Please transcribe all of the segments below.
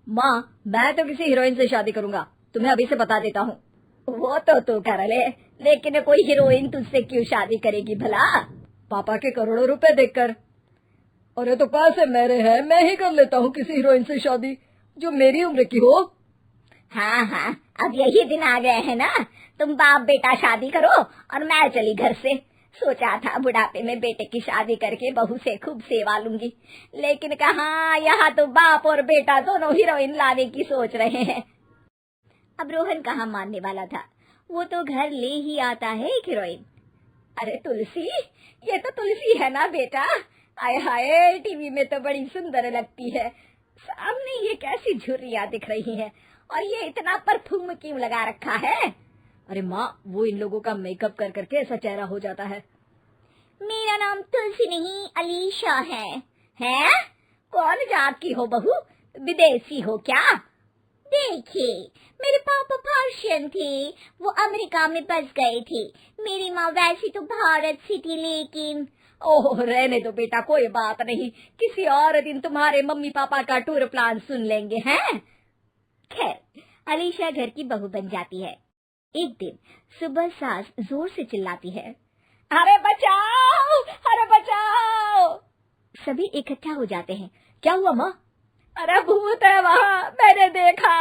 माँ, मैं तो किसी हीरोइन से शादी करूंगा, तुम्हें अभी से बता देता हूँ। वो तो तू कर ले, लेकिन कोई हीरोइन तुझसे क्यों शादी करेगी भला? पापा के करोड़ों रुपए देखकर। अरे तो पैसे मेरे हैं, मैं ही कर लेता हूँ किसी हीरोइन से शादी जो मेरी उम्र की हो। हाँ हाँ, अब यही दिन आ गए हैं ना, तुम बाप बेटा शादी करो और मैं चली घर से। सोचा था बुढ़ापे में बेटे की शादी करके बहू से खूब सेवा लूंगी, लेकिन कहाँ, यहाँ तो बाप और बेटा दोनों हीरोइन लाने की सोच रहे हैं। अब रोहन कहाँ मानने वाला था, वो तो घर ले ही आता है एक हीरोइन। अरे तुलसी, ये तो तुलसी है ना बेटा? आय हाय, टीवी में तो बड़ी सुंदर लगती है, सामने ये कैसी झुर्रियां दिख रही हैं, और ये इतना परफ्यूम क्यों लगा रखा है? अरे माँ, वो इन लोगों का मेकअप कर करके ऐसा चेहरा हो जाता है। मेरा नाम तुलसी नहीं, अलीशा है। हैं? कौन जात की हो बहू? विदेशी हो क्या? देखिए, मेरे पापा पर्शियन थे, वो अमेरिका में बस गए थे। मेरी माँ वैसी तो भारत से थी, लेकिन ओह रहने दो बेटा, कोई बात नहीं, किसी और दिन तुम्हारे मम्मी पापा का टूर प्लान सुन लेंगे हैं। खैर, अलीशा घर की बहू बन जाती है। एक दिन सुबह सास जोर से चिल्लाती है, अरे बचाओ, अरे बचाओ। सभी इकट्ठा हो जाते हैं। क्या हुआ माँ? अरे भूत है वहाँ, मैंने देखा।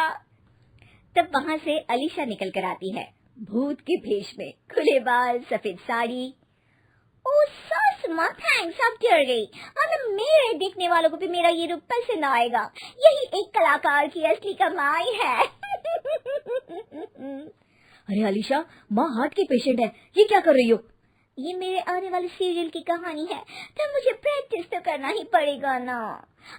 तब वहाँ से अलीशा निकल कर आती है, भूत के भेष में, खुले बाल, सफेद साड़ी। ओ सास माँ, थैंक्स, अब डर गई। अब मेरे देखने वालों को भी मेरा ये रूप पसंद आएगा। यही एक कलाकार की असली कमाई है। अरे अलीशा, माँ हार्ट की पेशेंट है, ये क्या कर रही हो? ये मेरे आने वाले सीरियल की कहानी है, तो मुझे प्रैक्टिस तो करना ही पड़ेगा ना।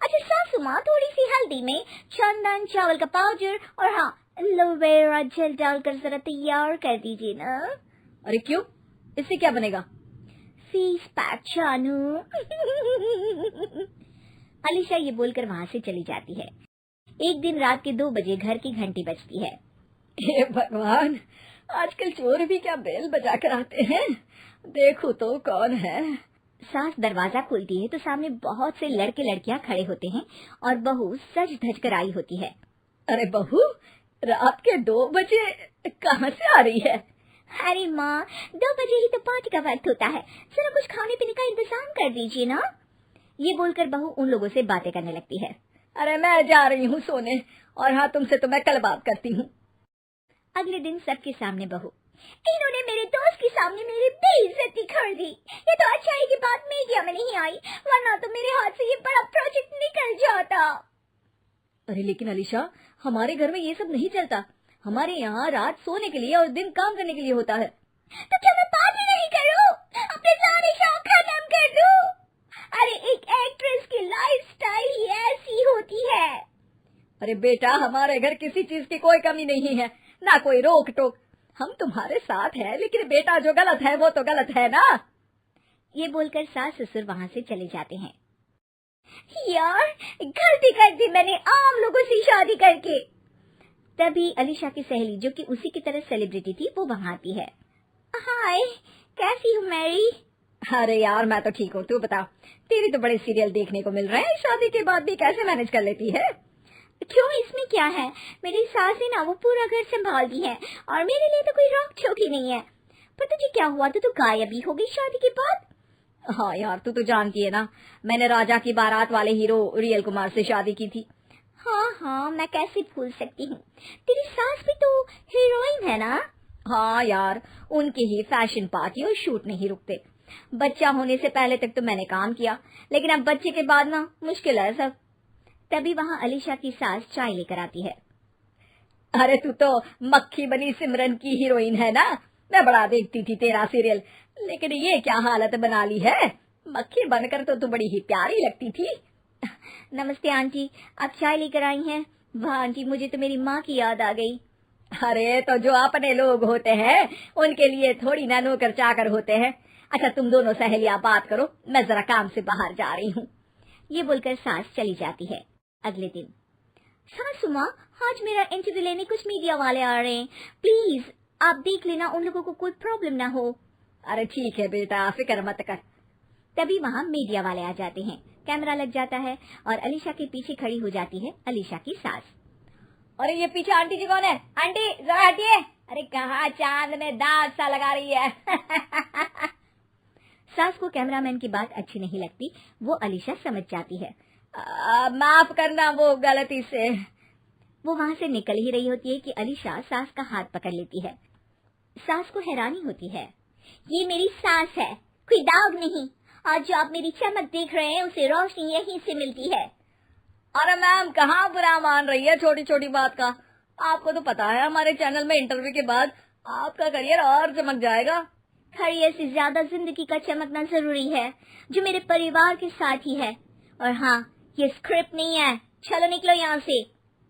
अच्छा सासू माँ, थोड़ी सी हल्दी में चंदन, चावल का पाउडर और हाँ एलोवेरा जेल डालकर जरा तैयार कर दीजिए ना। अरे क्यों, इससे क्या बनेगा? फेस पैक जानू। अलीशा ये बोलकर वहाँ से चली जाती है। एक दिन रात के 2 बजे घर की घंटी बजती है। हे भगवान, आजकल चोर भी क्या बेल बजा कर आते हैं, देखो तो कौन है। सास दरवाजा खोलती है तो सामने बहुत से लड़के लड़कियां खड़े होते हैं और बहू सज धज कर आई होती है। अरे बहू, रात के 2 बजे कहाँ से आ रही है? अरे माँ, 2 बजे ही तो पार्टी का वक्त होता है, जरा कुछ खाने पीने का इंतजाम कर दीजिए ना। ये बोलकर बहू उन लोगों से बातें करने लगती है। अरे मैं जा रही हूँ सोने, और हाँ तुमसे तो मैं कल बात करती हूँ। अगले दिन सबके सामने बहू, इन्होंने मेरे दोस्त के सामने मेरी बेइज्जती कर दी। ये तो अच्छा है कि बात मीडिया में नहीं आई, वरना तो मेरे हाथ से ये बड़ा प्रोजेक्ट निकल जाता। अरे लेकिन अलीशा, हमारे घर में ये सब नहीं चलता, हमारे यहाँ रात सोने के लिए और दिन काम करने के लिए होता है। तो क्या मैं पार्टी नहीं करूँ, अपने सारे शौक खत्म कर दूँ? अरे एक एक्ट्रेस की लाइफस्टाइल ही ऐसी होती है। अरे बेटा, हमारे घर किसी चीज की कोई कमी नहीं है, ना कोई रोक टोक, हम तुम्हारे साथ है, लेकिन बेटा जो गलत है वो तो गलत है ना। ये बोलकर सास ससुर वहाँ से चले जाते हैं। यार, गलती कर दी मैंने आम लोगों से शादी करके। तभी अलीशा की सहेली, जो कि उसी की तरह सेलिब्रिटी थी, वो वहाँ आती है। हाय, कैसी हो मैरी? अरे यार, मैं तो ठीक हूँ, तू बता, तेरी तो बड़े सीरियल देखने को मिल रहे हैं, शादी के बाद भी कैसे मैनेज कर लेती है? क्यों, इसमें क्या है, मेरी सास है ना, वो पूरा घर संभालती है और मेरे लिए तो कोई रोक टोक ही नहीं है। पर तुझे क्या हुआ, तू तो गायब ही हो गई शादी के बाद। हाँ यार, तू तो जानती है ना, मैंने राजा की बारात वाले हीरो रियल कुमार से शादी की थी। हाँ हाँ, मैं कैसे भूल सकती हूँ, तेरी सास भी तो हीरोइन है ना। हाँ यार, उनके ही फैशन पार्टी और शूट नहीं रुकते। बच्चा होने से पहले तक तो मैंने काम किया, लेकिन अब बच्चे के बाद ना मुश्किल है सब। तभी वहाँ अलीशा की सास चाय लेकर आती है। अरे तू तो मक्खी बनी सिमरन की हीरोइन है ना, मैं बड़ा देखती थी तेरा सीरियल, लेकिन ये क्या हालत बना ली है, मक्खी बनकर तो तू बड़ी ही प्यारी लगती थी। नमस्ते आंटी, आप चाय लेकर आई हैं? वाह आंटी, मुझे तो मेरी माँ की याद आ गई। अरे तो जो अपने लोग होते हैं उनके लिए थोड़ी ना नौकर चाकर होते हैं। अच्छा तुम दोनों सहेलियां बात करो, मैं जरा काम से बाहर जा रही हूँ। ये बोलकर सास चली जाती है। अगले दिन, सासू माँ, आज मेरा इंटरव्यू लेने कुछ मीडिया वाले आ रहे हैं, प्लीज आप देख लेना, उन लोगों को कोई प्रॉब्लम ना हो। अरे ठीक है बेटा, फिक्र मत कर। तभी वहाँ मीडिया वाले आ जाते हैं। कैमरा लग जाता है और अलीशा के पीछे खड़ी हो जाती है अलीशा की सास। अरे ये पीछे आंटी जी कौन है? आंटी जरा हटिए। अरे कहाँ चांद में दाग सा लगा रही है। सास को कैमरामैन की बात अच्छी नहीं लगती, वो अलीशा समझ जाती है। माफ करना, वो गलती से। वो वहाँ से निकल ही रही होती है कि अलीशा सास का हाथ पकड़ लेती है। सास को हैरानी होती है, ये मेरी सास है, कोई दाग नहीं। आज जो आप मेरी चमक देख रहे हैं उसे रोशनी यहीं से मिलती है। अरे मैम, कहाँ बुरा मान रही है छोटी छोटी बात का। आपको तो पता है हमारे चैनल में इंटरव्यू के बाद आपका करियर और चमक जाएगा। करियर से ज्यादा जिंदगी का चमकना जरूरी है, जो मेरे परिवार के साथ ही है। और हाँ, ये स्क्रिप्ट नहीं है, चलो निकलो यहाँ से।